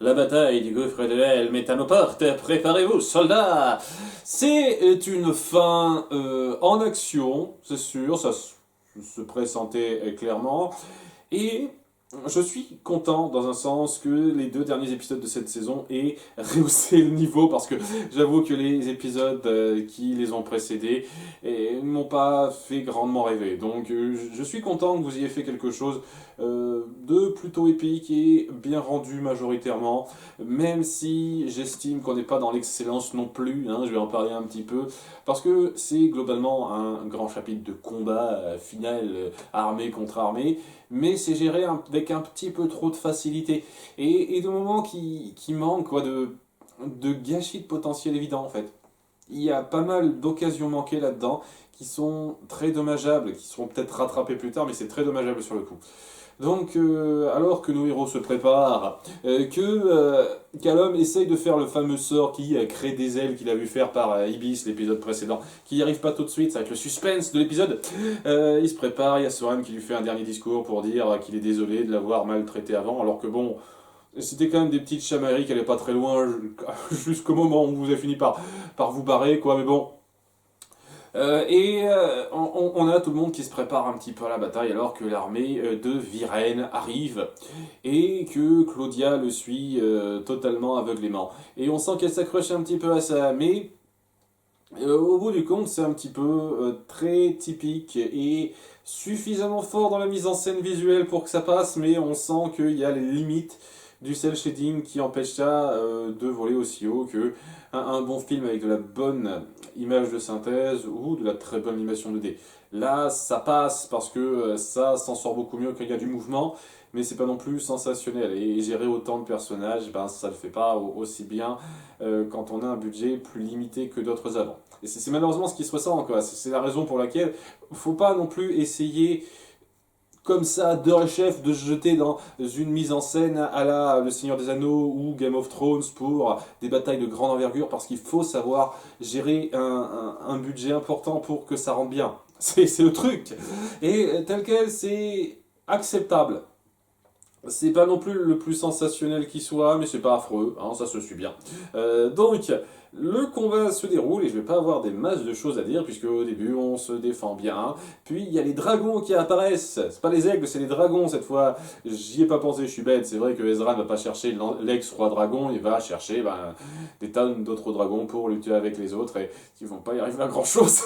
La bataille du gouffre de Helm est à nos portes, préparez-vous, soldats! C'est une fin en action, c'est sûr, se pressentait clairement. Et je suis content dans un sens que les deux derniers épisodes de cette saison aient rehaussé le niveau parce que j'avoue que les épisodes qui les ont précédés ne m'ont pas fait grandement rêver. Donc je suis content que vous ayez fait quelque chose de plutôt épique et bien rendu majoritairement, même si j'estime qu'on n'est pas dans l'excellence non plus, hein, je vais en parler un petit peu, parce que c'est globalement un grand chapitre de combat final, armée contre armée, mais c'est géré avec un petit peu trop de facilité et de moments qui manquent quoi, de gâchis de potentiel évident en fait. Il y a pas mal d'occasions manquées là-dedans qui sont très dommageables, qui seront peut-être rattrapées plus tard, mais c'est très dommageable sur le coup. Donc, alors que nos héros se préparent, Callum essaye de faire le fameux sort qui crée des ailes qu'il a vu faire par Ibis l'épisode précédent, qui n'y arrive pas tout de suite, ça va être le suspense de l'épisode. Il se prépare, il y a Soran qui lui fait un dernier discours pour dire qu'il est désolé de l'avoir maltraité avant, alors que bon, c'était quand même des petites chamailleries qui allaient pas très loin jusqu'au moment où vous avez fini par vous barrer, quoi, mais bon. On a tout le monde qui se prépare un petit peu à la bataille alors que l'armée de Virène arrive et que Claudia le suit totalement aveuglément. Et on sent qu'elle s'accroche un petit peu à ça, mais au bout du compte c'est un petit peu très typique et suffisamment fort dans la mise en scène visuelle pour que ça passe, mais on sent qu'il y a les limites du cel shading qui empêche ça de voler aussi haut que un bon film avec de la bonne image de synthèse ou de la très bonne animation 2D. Là, ça passe parce que ça s'en sort beaucoup mieux quand il y a du mouvement, mais c'est pas non plus sensationnel. Et gérer autant de personnages, ben, ça le fait pas aussi bien quand on a un budget plus limité que d'autres avant. Et c'est malheureusement ce qui se ressent, quoi. C'est la raison pour laquelle faut pas non plus essayer comme ça, de chef, de se jeter dans une mise en scène à la Le Seigneur des Anneaux ou Game of Thrones pour des batailles de grande envergure, parce qu'il faut savoir gérer un budget important pour que ça rentre bien. C'est le truc. Et tel quel, c'est acceptable. C'est pas non plus le plus sensationnel qui soit, mais c'est pas affreux, hein, ça se suit bien. Donc, le combat se déroule et je vais pas avoir des masses de choses à dire puisque au début on se défend bien. Puis il y a les dragons qui apparaissent. C'est pas les aigles, c'est les dragons cette fois. J'y ai pas pensé, je suis bête. C'est vrai que Ezra ne va pas chercher l'ex-roi dragon, il va chercher des tonnes d'autres dragons pour lutter avec les autres et qui vont pas y arriver à grand chose.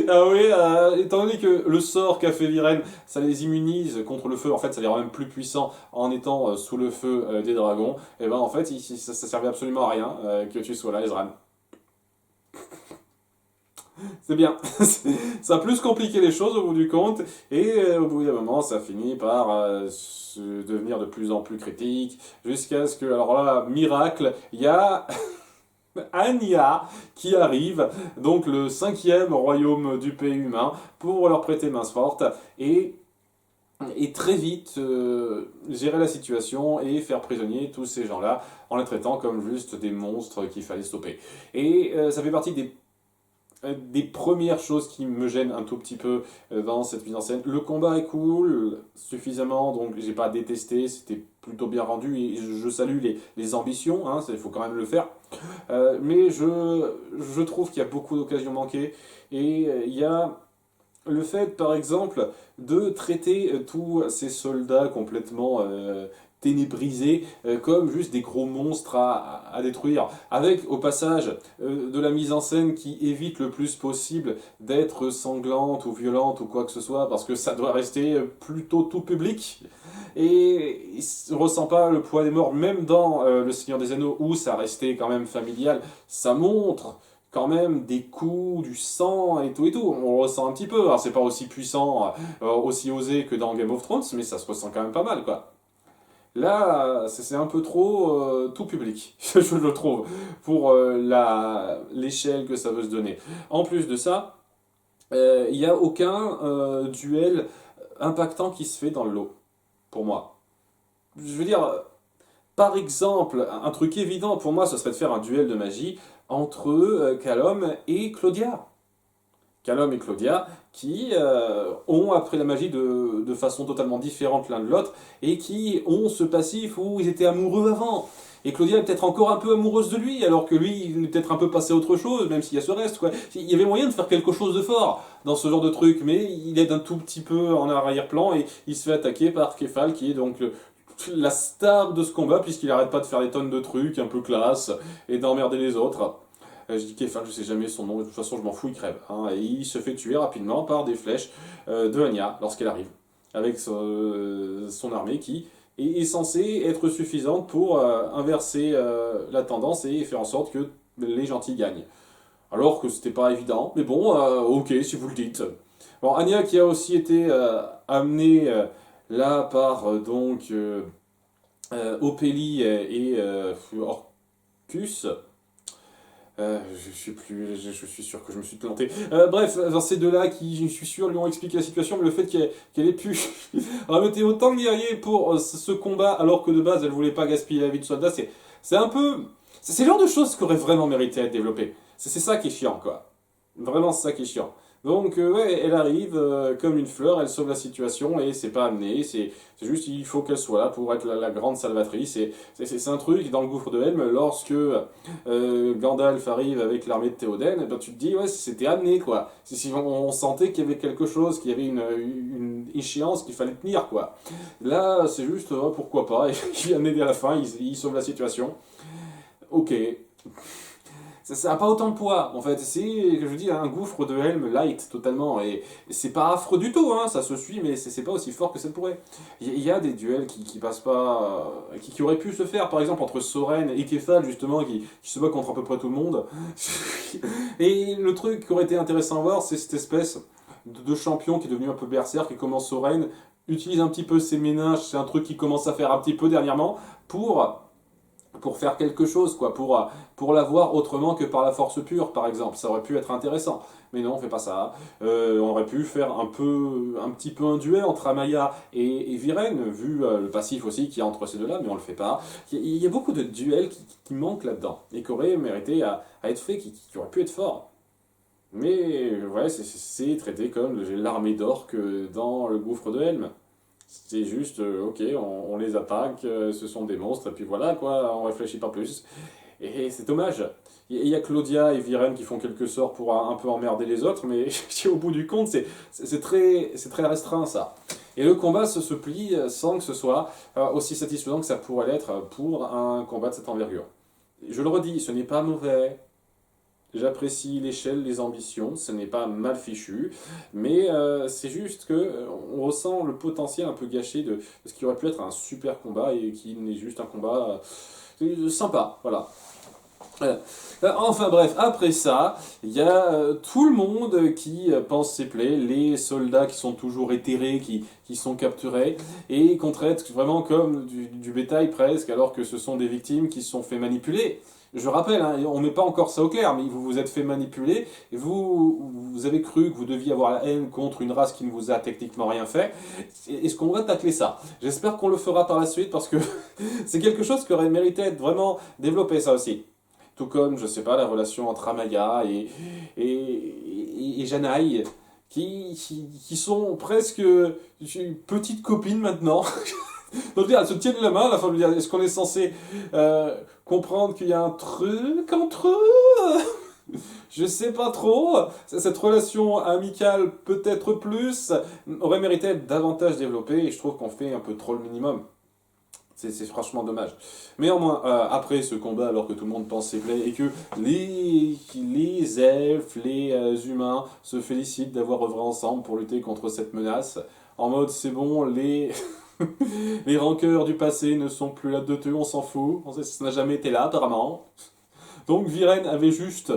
Ah oui, étant donné que le sort qu'a fait Viren, ça les immunise contre le feu, en fait ça les rend même plus puissants en étant sous le feu des dragons, et ben en fait ça servait absolument à rien que tu sois là, Ezran. C'est bien, ça a plus compliqué les choses au bout du compte, et au bout d'un moment ça finit par se devenir de plus en plus critique, jusqu'à ce que, alors là, miracle, il y a Anya qui arrive, donc le cinquième royaume du pays humain, pour leur prêter main forte et très vite gérer la situation et faire prisonnier tous ces gens-là en les traitant comme juste des monstres qu'il fallait stopper. Et ça fait partie des premières choses qui me gênent un tout petit peu dans cette mise en scène. Le combat est cool, suffisamment, donc j'ai pas détesté, c'était plutôt bien rendu et je salue les ambitions, hein, il faut quand même le faire. Mais je trouve qu'il y a beaucoup d'occasions manquées et il y a le fait, par exemple, de traiter tous ces soldats complètement ténébrisés comme juste des gros monstres à détruire, avec au passage de la mise en scène qui évite le plus possible d'être sanglante ou violente ou quoi que ce soit, parce que ça doit rester plutôt tout public, et il ne ressent pas le poids des morts, même dans Le Seigneur des Anneaux, où ça restait quand même familial, ça montre quand même des coups, du sang et tout, on le ressent un petit peu, hein. C'est pas aussi puissant, aussi osé que dans Game of Thrones, mais ça se ressent quand même pas mal, quoi. Là, c'est un peu trop tout public, je le trouve, pour l'échelle que ça veut se donner. En plus de ça, il n'y a aucun duel impactant qui se fait dans le lot, pour moi. Je veux dire, par exemple, un truc évident pour moi, ce serait de faire un duel de magie entre Callum et Claudia. Callum et Claudia, qui ont appris la magie de façon totalement différente l'un de l'autre, et qui ont ce passif où ils étaient amoureux avant. Et Claudia est peut-être encore un peu amoureuse de lui, alors que lui, il est peut-être un peu passé à autre chose, même s'il y a ce reste, quoi. Il y avait moyen de faire quelque chose de fort dans ce genre de truc, mais il est d'un tout petit peu en arrière-plan, et il se fait attaquer par Kefal, qui est donc la star de ce combat, puisqu'il arrête pas de faire des tonnes de trucs un peu classe, et d'emmerder les autres. Je dis Kefal, je sais jamais son nom, de toute façon je m'en fous, il crève. Hein, et il se fait tuer rapidement par des flèches de Anya lorsqu'elle arrive, avec son armée qui est censée être suffisante pour inverser la tendance et faire en sorte que les gentils gagnent. Alors que c'était pas évident, mais bon, ok si vous le dites. Bon, Anya qui a aussi été amenée là par Opélie et Orcus. Je sais plus, je suis sûr que je me suis planté. Bref, dans ces deux-là qui, je suis sûr, lui ont expliqué la situation, mais le fait qu'elle ait pu remettre autant de guerriers pour ce combat, alors que de base elle voulait pas gaspiller la vie de soldat, c'est un peu. C'est le genre de choses qui aurait vraiment mérité à être développées. C'est ça qui est chiant, quoi. Vraiment, c'est ça qui est chiant. Donc, ouais, elle arrive comme une fleur, elle sauve la situation et c'est pas amené, c'est juste il faut qu'elle soit là pour être la grande salvatrice. C'est un truc dans le gouffre de Helm, lorsque Gandalf arrive avec l'armée de Théoden, ben, tu te dis, ouais, c'était amené quoi. Si on sentait qu'il y avait quelque chose, qu'il y avait une échéance qu'il fallait tenir quoi. Là, c'est juste, pourquoi pas, il vient aider à la fin, il sauve la situation. Ok. Ça n'a pas autant de poids, en fait. C'est, je dis, un gouffre de Helm light, totalement. Et c'est pas affreux du tout, hein, ça se suit, mais c'est pas aussi fort que ça pourrait. Il y a des duels qui passent pas. Qui auraient pu se faire, par exemple, entre Soren et Kefal, justement, qui se bat contre à peu près tout le monde. Et le truc qui aurait été intéressant à voir, c'est cette espèce de champion qui est devenu un peu berserk, et comment Soren utilise un petit peu ses méninges, c'est un truc qui commence à faire un petit peu dernièrement, pour faire quelque chose, quoi, pour l'avoir autrement que par la force pure, par exemple. Ça aurait pu être intéressant. Mais non, on fait pas ça. On aurait pu faire un petit peu un duel entre Amaya et Viren, vu le passif aussi qu'il y a entre ces deux-là, mais on le fait pas. Il y a beaucoup de duels qui manquent là-dedans, et qui auraient mérité à être faits, qui auraient pu être forts. Mais ouais, c'est traité comme l'armée d'orques dans le gouffre de Helm. C'est juste, ok, on les attaque, ce sont des monstres, et puis voilà, quoi, on réfléchit pas plus. Et c'est dommage. Il y a Claudia et Viren qui font quelques sorts pour un peu emmerder les autres, mais au bout du compte, c'est très restreint, ça. Et le combat se plie sans que ce soit aussi satisfaisant que ça pourrait l'être pour un combat de cette envergure. Je le redis, ce n'est pas mauvais, j'apprécie l'échelle, les ambitions, ce n'est pas mal fichu, mais c'est juste que on ressent le potentiel un peu gâché de ce qui aurait pu être un super combat et qui n'est juste un combat sympa, voilà. Enfin bref, après ça, il y a tout le monde qui pense ses plaies, les soldats qui sont toujours éthérés, qui sont capturés, et qu'on traite vraiment comme du bétail presque, alors que ce sont des victimes qui se sont fait manipuler. Je rappelle, hein, on ne met pas encore ça au clair, mais vous vous êtes fait manipuler, et vous avez cru que vous deviez avoir la haine contre une race qui ne vous a techniquement rien fait. Est-ce qu'on va tacler ça? J'espère qu'on le fera par la suite, parce que c'est quelque chose qui aurait mérité d'être vraiment développé, ça aussi. Tout comme, je sais pas, la relation entre Amaya et Janaï, qui sont presque petites copines maintenant. Donc, elles se tiennent la main à la fin. Je veux dire, est-ce qu'on est censé comprendre qu'il y a un truc entre eux? Je sais pas trop. Cette relation amicale, peut-être plus, aurait mérité d'être davantage développée, et je trouve qu'on fait un peu trop le minimum. C'est franchement dommage. Mais néanmoins, après ce combat, alors que tout le monde pense ses plaies et que les elfes, les humains se félicitent d'avoir œuvré ensemble pour lutter contre cette menace, en mode c'est bon, les rancœurs du passé ne sont plus là de deux, on s'en fout, ça n'a jamais été là apparemment. Donc Viren avait juste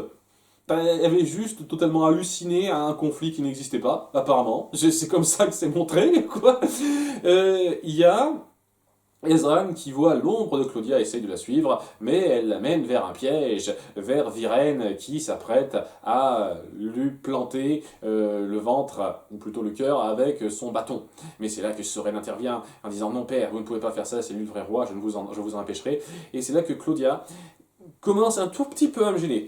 totalement halluciné à un conflit qui n'existait pas, apparemment. C'est comme ça que c'est montré, quoi. Il y a Ezran qui voit l'ombre de Claudia essaye de la suivre, mais elle l'amène vers un piège, vers Viren qui s'apprête à lui planter le ventre, ou plutôt le cœur, avec son bâton. Mais c'est là que Soren intervient en disant non père, vous ne pouvez pas faire ça, c'est lui le vrai roi, je vous en empêcherai. Et c'est là que Claudia commence un tout petit peu à me gêner.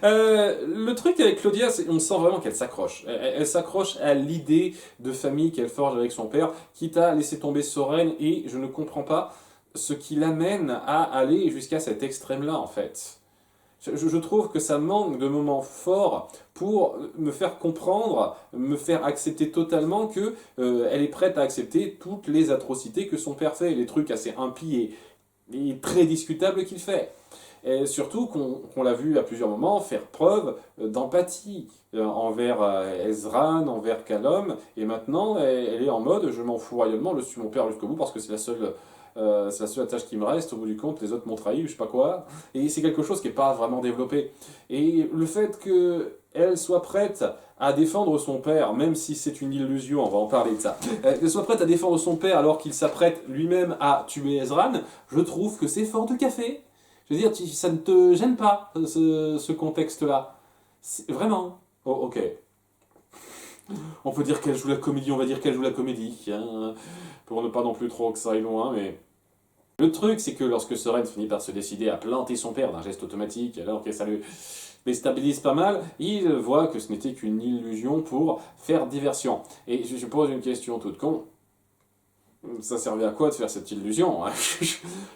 Le truc avec Claudia, c'est on sent vraiment qu'elle s'accroche. Elle s'accroche à l'idée de famille qu'elle forge avec son père, quitte à laisser tomber Soren, et je ne comprends pas ce qui l'amène à aller jusqu'à cet extrême-là, en fait. Je trouve que ça manque de moments forts pour me faire comprendre, me faire accepter totalement que elle est prête à accepter toutes les atrocités que son père fait, les trucs assez impies et très discutables qu'il fait. Et surtout qu'on l'a vu à plusieurs moments faire preuve d'empathie envers Ezran, envers Callum, et maintenant elle est en mode je m'en fous royalement, je suis mon père jusqu'au bout parce que c'est la seule tâche qui me reste, au bout du compte les autres m'ont trahi, je sais pas quoi, et c'est quelque chose qui n'est pas vraiment développé. Et le fait qu'elle soit prête à défendre son père, même si c'est une illusion, on va en parler de ça, qu'elle soit prête à défendre son père alors qu'il s'apprête lui-même à tuer Ezran, je trouve que c'est fort de café. Je veux dire, ça ne te gêne pas, ce contexte-là. Vraiment. Oh, ok. On peut dire qu'elle joue la comédie, on va dire qu'elle joue la comédie, hein, pour ne pas non plus trop que ça aille loin, mais... Le truc, c'est que lorsque Soren finit par se décider à planter son père d'un geste automatique, alors que ça le déstabilise pas mal, il voit que ce n'était qu'une illusion pour faire diversion. Et je pose une question toute con. Ça servait à quoi de faire cette illusion, hein?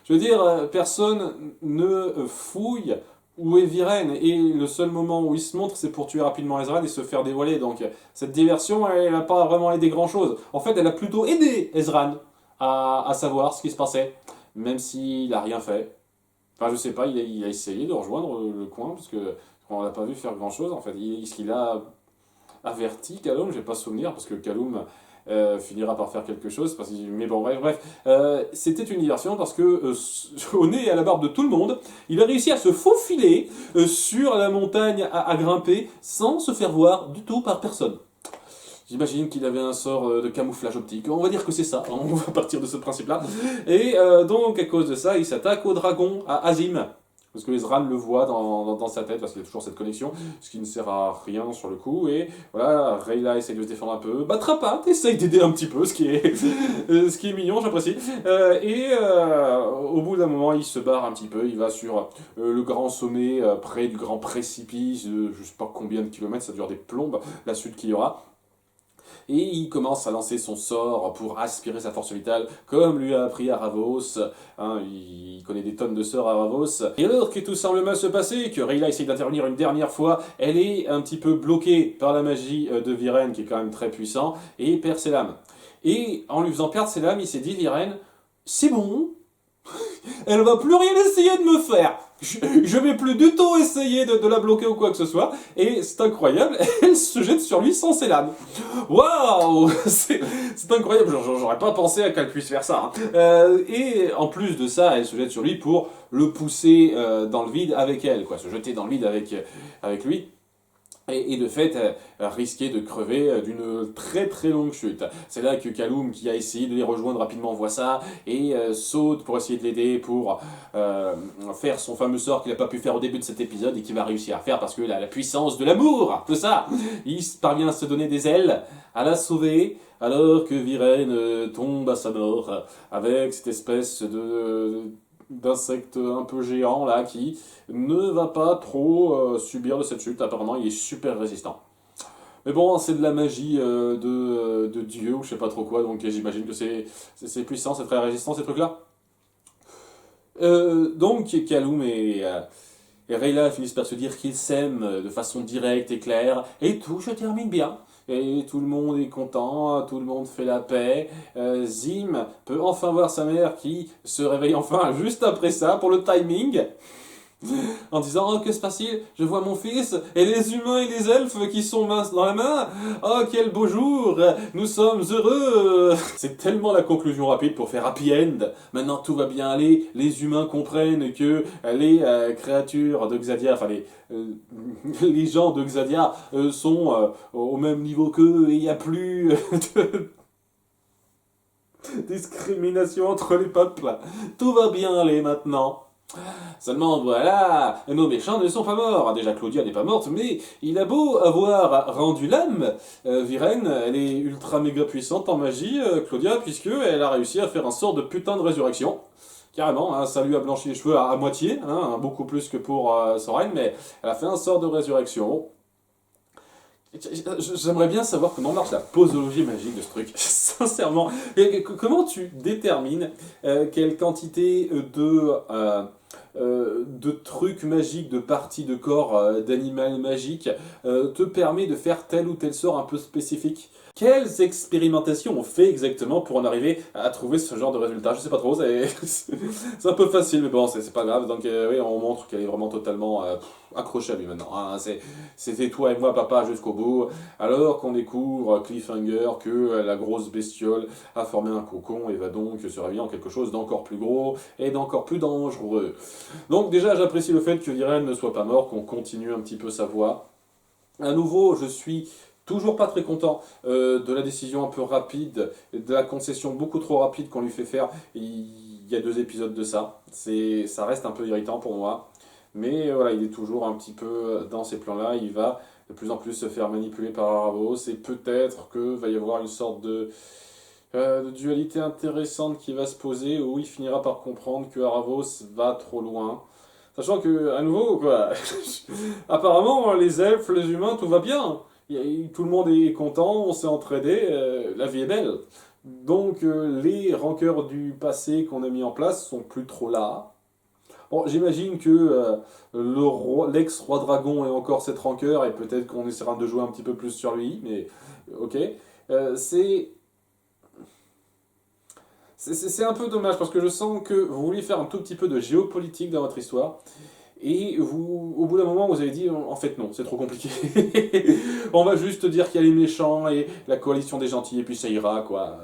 Je veux dire, personne ne fouille où est Viren, et le seul moment où il se montre, c'est pour tuer rapidement Ezran et se faire dévoiler. Donc cette diversion, elle n'a pas vraiment aidé grand-chose. En fait, elle a plutôt aidé Ezran à savoir ce qui se passait, même s'il n'a rien fait. Enfin, je sais pas, il a essayé de rejoindre le coin, parce que on l'a pas vu faire grand-chose, en fait. Est-ce qu'il a averti Callum? J'ai pas souvenir, parce que Callum... finira par faire quelque chose, mais bon, bref. C'était une diversion parce que, au nez et à la barbe de tout le monde, il a réussi à se faufiler sur la montagne à grimper sans se faire voir du tout par personne. J'imagine qu'il avait un sort de camouflage optique. On va dire que c'est ça, on va partir de ce principe-là. Et donc, à cause de ça, il s'attaque au dragon, à Azim. Parce que Ezran le voit dans sa tête, parce qu'il y a toujours cette connexion, ce qui ne sert à rien sur le coup. Et voilà, Rayla essaye de se défendre un peu. Trapat essaye d'aider un petit peu, ce qui est mignon, j'apprécie. Au bout d'un moment, il se barre un petit peu. Il va sur le grand sommet, près du grand précipice, de je sais pas combien de kilomètres, ça dure des plombes, la chute qu'il y aura. Et il commence à lancer son sort pour aspirer sa force vitale, comme lui a appris Aravos. Hein, il connaît des tonnes de sorts Aravos. Et alors que tout semble mal se passer, que Rayla essaye d'intervenir une dernière fois, elle est un petit peu bloquée par la magie de Viren, qui est quand même très puissant, et perd ses lames. Et en lui faisant perdre ses lames, il s'est dit, Viren, c'est bon, elle va plus rien essayer de me faire. Je vais plus du tout essayer de la bloquer ou quoi que ce soit. Et c'est incroyable, elle se jette sur lui sans ses lames. Waouh, c'est incroyable, j'aurais pas pensé qu'elle puisse faire ça. Hein. Et en plus de ça, elle se jette sur lui pour le pousser dans le vide avec elle, quoi, se jeter dans le vide avec lui. Et de fait, risquer de crever d'une très très longue chute. C'est là que Callum, qui a essayé de les rejoindre rapidement, voit ça et saute pour essayer de l'aider pour faire son fameux sort qu'il n'a pas pu faire au début de cet épisode et qu'il va réussir à faire parce que la puissance de l'amour, tout ça, il parvient à se donner des ailes, à la sauver, alors que Viren tombe à sa mort avec cette espèce d'insecte un peu géant là qui ne va pas trop subir de cette chute. Apparemment il est super résistant, mais bon, c'est de la magie de Dieu ou je sais pas trop quoi, donc j'imagine que c'est puissant, c'est très résistant ces trucs là. Donc Callum et Rayla finissent par se dire qu'ils s'aiment de façon directe et claire, et tout se termine bien. Et tout le monde est content, tout le monde fait la paix. Zim peut enfin voir sa mère qui se réveille enfin juste après ça pour le timing. En disant « Oh, que se passe-t-il? Je vois mon fils et les humains et les elfes qui sont main dans la main. Oh, quel beau jour! Nous sommes heureux !» C'est tellement la conclusion rapide pour faire happy end. Maintenant, tout va bien aller. Les humains comprennent que les créatures de Xadia, enfin les gens de Xadia sont au même niveau qu'eux et il n'y a plus de discrimination entre les peuples. Tout va bien aller maintenant. Seulement voilà, nos méchants ne sont pas morts. Déjà Claudia n'est pas morte, mais il a beau avoir rendu l'âme, Viren, elle est ultra méga puissante en magie, Claudia, puisque elle a réussi à faire un sort de putain de résurrection. Carrément, hein, ça lui a blanchi les cheveux à moitié, hein, beaucoup plus que pour Soren, mais elle a fait un sort de résurrection. J'aimerais bien savoir comment marche la posologie magique de ce truc, sincèrement. Comment tu détermines quelle quantité de trucs magiques, de parties de corps, d'animal magique te permet de faire tel ou tel sort un peu spécifique? Quelles expérimentations on fait exactement pour en arriver à trouver ce genre de résultat? Je sais pas trop, c'est un peu facile, mais bon, c'est pas grave. Donc oui, on montre qu'elle est vraiment totalement accrochée à lui maintenant, hein. C'était toi et moi, papa, jusqu'au bout. Alors qu'on découvre Cliffhanger que la grosse bestiole a formé un cocon et va donc se réveiller en quelque chose d'encore plus gros et d'encore plus dangereux. Donc déjà, j'apprécie le fait que Viren ne soit pas mort, qu'on continue un petit peu sa voie. À nouveau, je suis toujours pas très content de la décision un peu rapide, de la concession beaucoup trop rapide qu'on lui fait faire. Il y a 2 épisodes de ça. Ça reste un peu irritant pour moi. Mais voilà, il est toujours un petit peu dans ces plans-là. Il va de plus en plus se faire manipuler par Aravos. Et peut-être que va y avoir une sorte de dualité intéressante qui va se poser où il finira par comprendre que Aravos va trop loin. Sachant que, à nouveau, quoi, apparemment, les elfes, les humains, tout va bien. Tout le monde est content, on s'est entraidé, la vie est belle. Donc, les rancœurs du passé qu'on a mis en place sont plus trop là. Bon, j'imagine que l'ex-roi dragon ait encore cette rancœur et peut-être qu'on essaiera de jouer un petit peu plus sur lui, mais ok. C'est un peu dommage parce que je sens que vous voulez faire un tout petit peu de géopolitique dans votre histoire. Et vous, au bout d'un moment, vous avez dit, en fait non, c'est trop compliqué. On va juste dire qu'il y a les méchants et la coalition des gentils, et puis ça ira, quoi.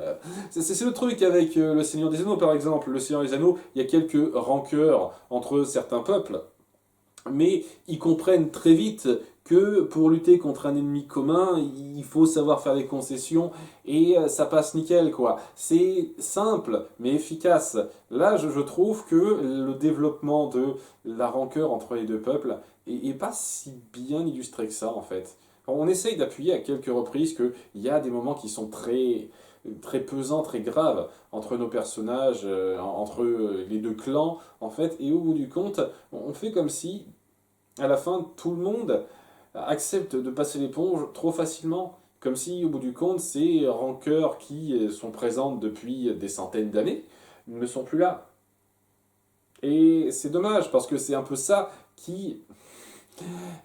C'est le truc avec le Seigneur des Anneaux, par exemple. Le Seigneur des Anneaux, il y a quelques rancœurs entre certains peuples, mais ils comprennent très vite que pour lutter contre un ennemi commun, il faut savoir faire des concessions et ça passe nickel, quoi. C'est simple mais efficace. Là, je trouve que le développement de la rancœur entre les deux peuples est pas si bien illustré que ça, en fait. On essaye d'appuyer à quelques reprises qu'il y a des moments qui sont très pesants, très graves entre nos personnages, entre les deux clans, en fait, et au bout du compte, on fait comme si, à la fin, tout le monde accepte de passer l'éponge trop facilement, comme si, au bout du compte, ces rancœurs qui sont présentes depuis des centaines d'années ne sont plus là. Et c'est dommage, parce que c'est un peu ça qui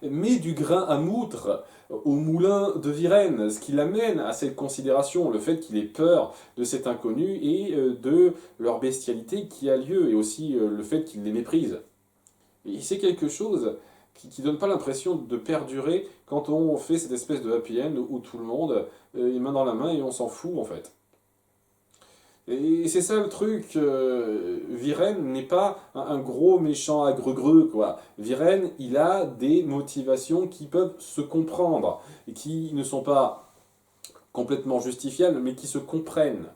met du grain à moudre au moulin de Viren, ce qui l'amène à cette considération, le fait qu'il ait peur de cet inconnu et de leur bestialité qui a lieu, et aussi le fait qu'il les méprise. Et c'est quelque chose qui donne pas l'impression de perdurer quand on fait cette espèce de happy end où tout le monde est main dans la main et on s'en fout en fait. Et c'est ça le truc, Viren n'est pas un gros méchant agreux quoi. Viren, il a des motivations qui peuvent se comprendre et qui ne sont pas complètement justifiables mais qui se comprennent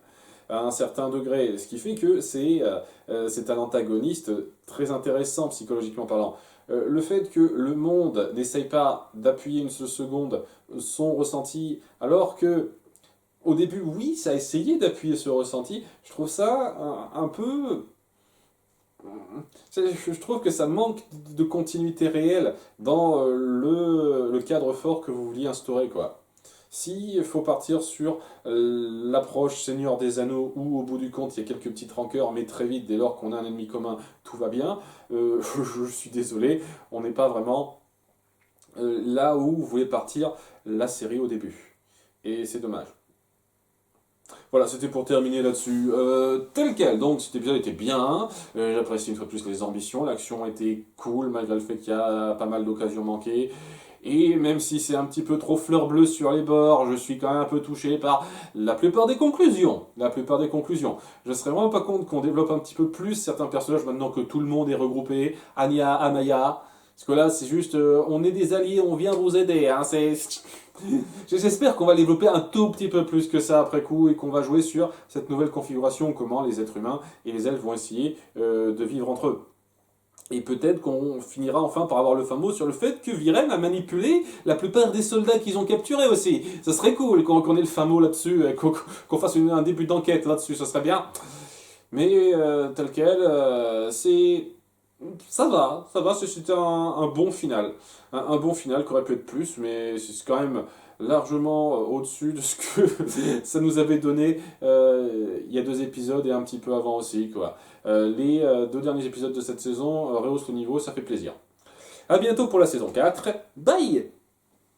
à un certain degré, ce qui fait que c'est un antagoniste très intéressant psychologiquement parlant. Le fait que le monde n'essaye pas d'appuyer une seule seconde son ressenti, alors que au début, oui, ça a essayé d'appuyer ce ressenti, je trouve ça un peu... Je trouve que ça manque de continuité réelle dans le cadre fort que vous vouliez instaurer, quoi. S'il faut partir sur l'approche Seigneur des Anneaux, où au bout du compte il y a quelques petites rancœurs, mais très vite, dès lors qu'on a un ennemi commun, tout va bien, je suis désolé, on n'est pas vraiment là où vous voulez partir la série au début. Et c'est dommage. Voilà, c'était pour terminer là-dessus. Tel quel, donc cet épisode était bien, j'apprécie une fois de plus les ambitions, l'action était cool malgré le fait qu'il y a pas mal d'occasions manquées. Et même si c'est un petit peu trop fleur bleue sur les bords, je suis quand même un peu touché par la plupart des conclusions. La plupart des conclusions. Je serais vraiment pas contre qu'on développe un petit peu plus certains personnages maintenant que tout le monde est regroupé. Anya, Amaya. Parce que là, c'est juste, on est des alliés, on vient vous aider. Hein, J'espère qu'on va développer un tout petit peu plus que ça après coup et qu'on va jouer sur cette nouvelle configuration, comment les êtres humains et les elfes vont essayer de vivre entre eux. Et peut-être qu'on finira enfin par avoir le fin mot sur le fait que Viren a manipulé la plupart des soldats qu'ils ont capturés aussi. Ça serait cool qu'on ait le fin mot là-dessus, qu'on fasse un début d'enquête là-dessus, ça serait bien. Mais tel quel, c'était un bon final. Un bon final qui aurait pu être plus, mais c'est quand même largement au-dessus de ce que ça nous avait donné il y a 2 épisodes et un petit peu avant aussi, quoi. Les 2 derniers épisodes de cette saison rehaussent le niveau, ça fait plaisir. À bientôt pour la saison 4. Bye!